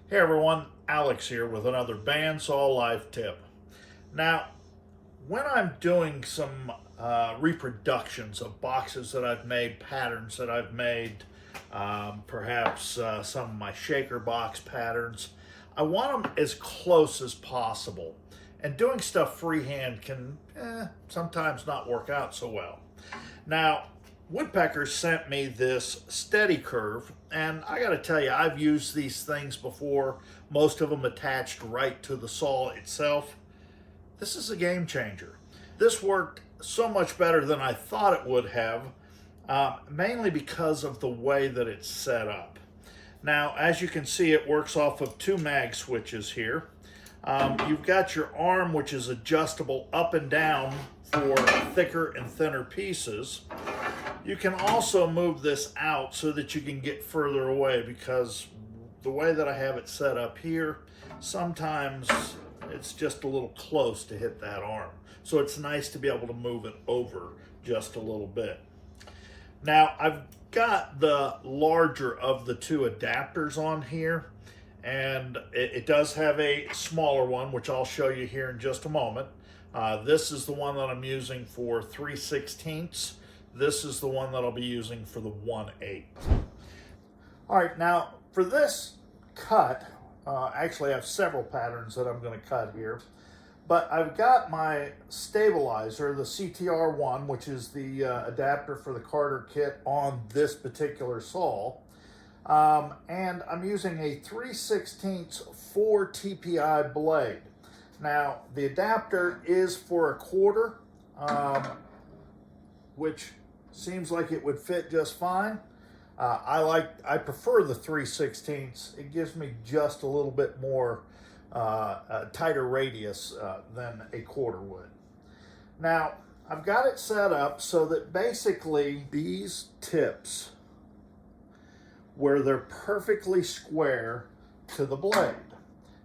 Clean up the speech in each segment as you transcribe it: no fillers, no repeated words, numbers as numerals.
Hey everyone, Alex here with another Bandsaw life tip. Now, when I'm doing some reproductions of boxes that I've made, patterns that I've made, perhaps some of my shaker box patterns, I want them as close as possible. And doing stuff freehand can sometimes not work out so well. Now, Woodpeckers sent me this steady curve, and I got to tell you, I've used these things before, most of them attached right to the saw itself. This is a game changer. This worked so much better than I thought it would have, mainly because of the way that it's set up. Now, as you can see, it works off of two mag switches here. You've got your arm, which is adjustable up and down for thicker and thinner pieces. You can also move this out so that you can get further away, because the way that I have it set up here, sometimes it's just a little close to hit that arm. So it's nice to be able to move it over just a little bit. Now, I've got the larger of the two adapters on here, and it does have a smaller one, which I'll show you here in just a moment. This is the one that I'm using for 3/16. This is the one that I'll be using for the 1/8. All right, now for this cut, actually I have several patterns that I'm going to cut here, but I've got my stabilizer, the CTR1, which is the adapter for the Carter kit on this particular saw, and I'm using a 3/16 4 TPI blade. Now, the adapter is for 1/4, which seems like it would fit just fine. I prefer the 3/16. It gives me just a little bit more tighter radius than a 1/4 would. Now, I've got it set up so that basically these tips, where they're perfectly square to the blade.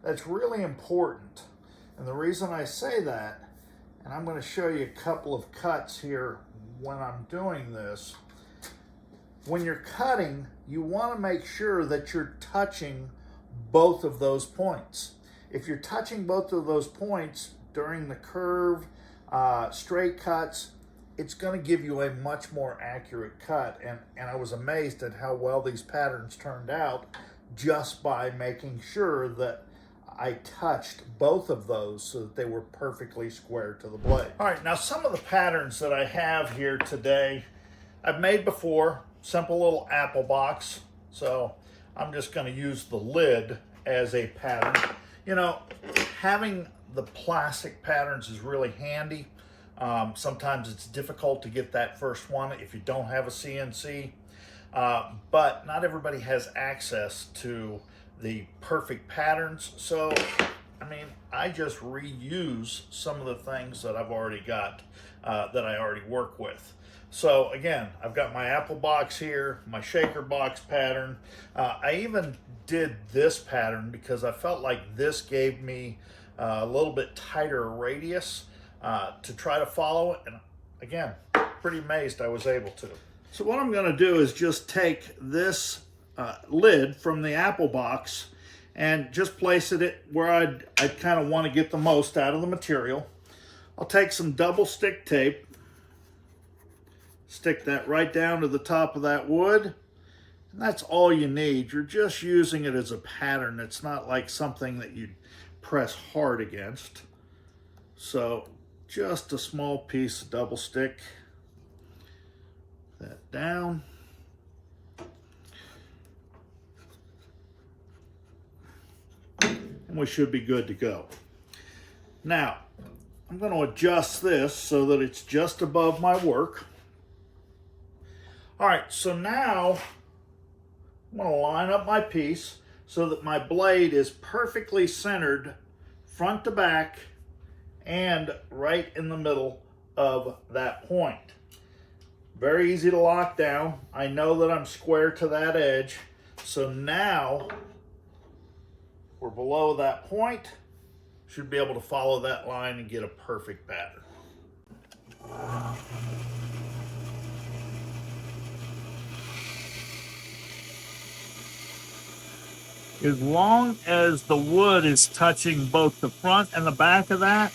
That's really important. And the reason I say that, and I'm going to show you a couple of cuts here when I'm doing this, when you're cutting, you want to make sure that you're touching both of those points. If you're touching both of those points during the curve, straight cuts, it's going to give you a much more accurate cut. And I was amazed at how well these patterns turned out just by making sure that I touched both of those so that they were perfectly square to the blade. All right, now some of the patterns that I have here today, I've made before. Simple little apple box. So I'm just going to use the lid as a pattern. You know, having the plastic patterns is really handy. Sometimes it's difficult to get that first one if you don't have a CNC, but not everybody has access to the perfect patterns. So, I mean, I just reuse some of the things that I've already got, that I already work with. So again, I've got my apple box here, my shaker box pattern. I even did this pattern because I felt like this gave me a little bit tighter radius to try to follow it. And again, pretty amazed I was able to. So what I'm gonna do is just take this lid from the apple box and just place it where I kind of want to get the most out of the material. I'll take some double stick tape, stick that right down to the top of that wood, and that's all you need. You're just using it as a pattern. It's not like something that you'd press hard against. So just a small piece of double stick, that down. And we should be good to go. Now, I'm going to adjust this so that it's just above my work. All right, so now I'm going to line up my piece so that my blade is perfectly centered front to back and right in the middle of that point. Very easy to lock down. I know that I'm square to that edge. So now we're below that point. Should be able to follow that line and get a perfect pattern. As long as the wood is touching both the front and the back of that,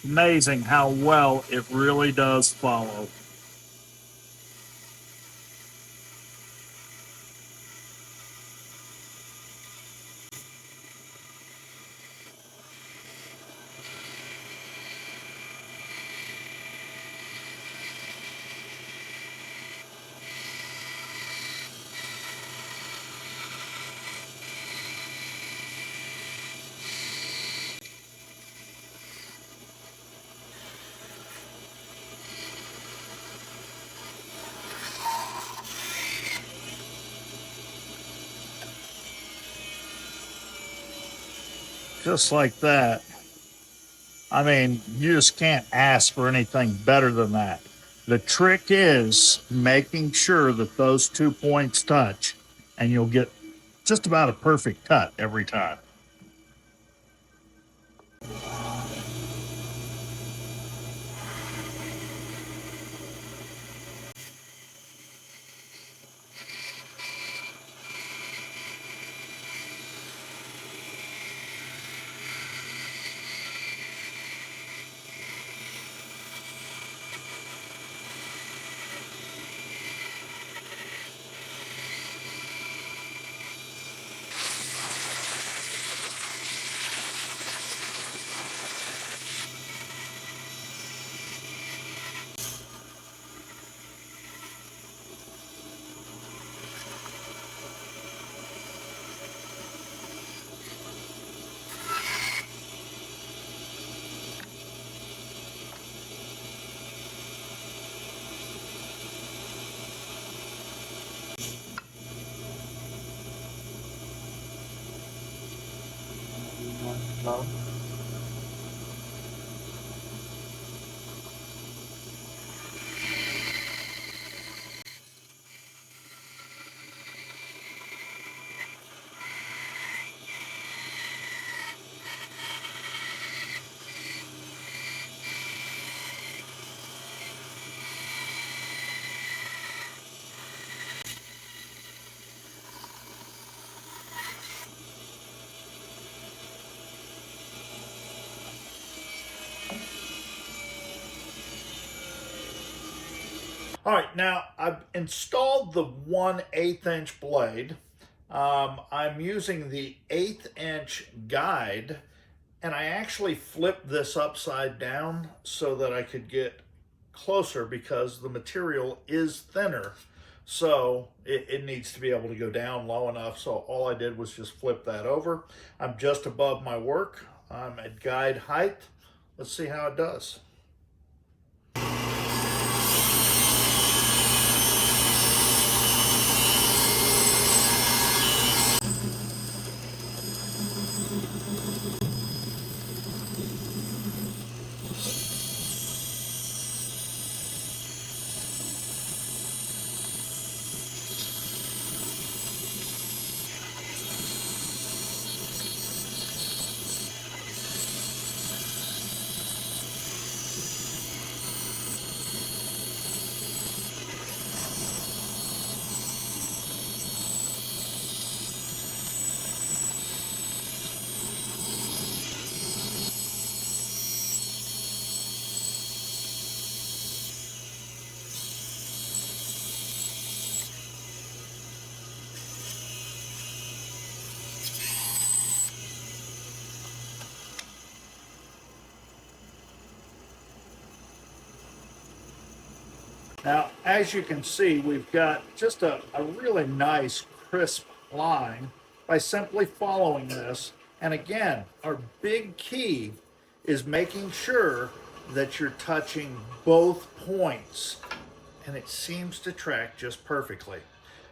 amazing how well it really does follow. Just like that. I mean, you just can't ask for anything better than that. The trick is making sure that those 2 points touch, and you'll get just about a perfect cut every time. All right, now I've installed the 1/8 inch blade. I'm using the 1/8 inch guide, and I actually flipped this upside down so that I could get closer because the material is thinner. So it needs to be able to go down low enough. So all I did was just flip that over. I'm just above my work. I'm at guide height. Let's see how it does. Now, as you can see, we've got just a really nice crisp line by simply following this. And again, our big key is making sure that you're touching both points. And it seems to track just perfectly.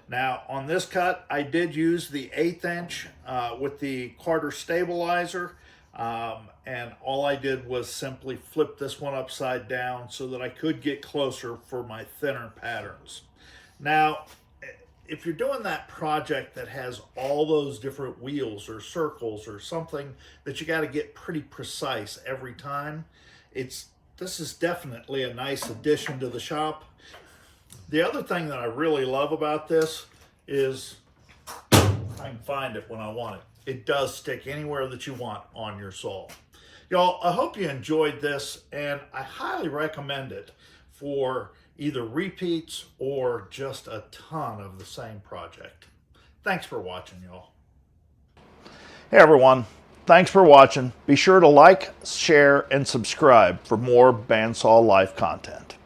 Now, on this cut, I did use the 1/8 inch with the quarter stabilizer. And all I did was simply flip this one upside down so that I could get closer for my thinner patterns. Now, if you're doing that project that has all those different wheels or circles or something that you got to get pretty precise every time, this is definitely a nice addition to the shop. The other thing that I really love about this is I can find it when I want it. It does stick anywhere that you want on your saw. Y'all, I hope you enjoyed this, and I highly recommend it for either repeats or just a ton of the same project. Thanks for watching, y'all. Hey everyone, thanks for watching. Be sure to like, share, and subscribe for more Bandsaw Life content.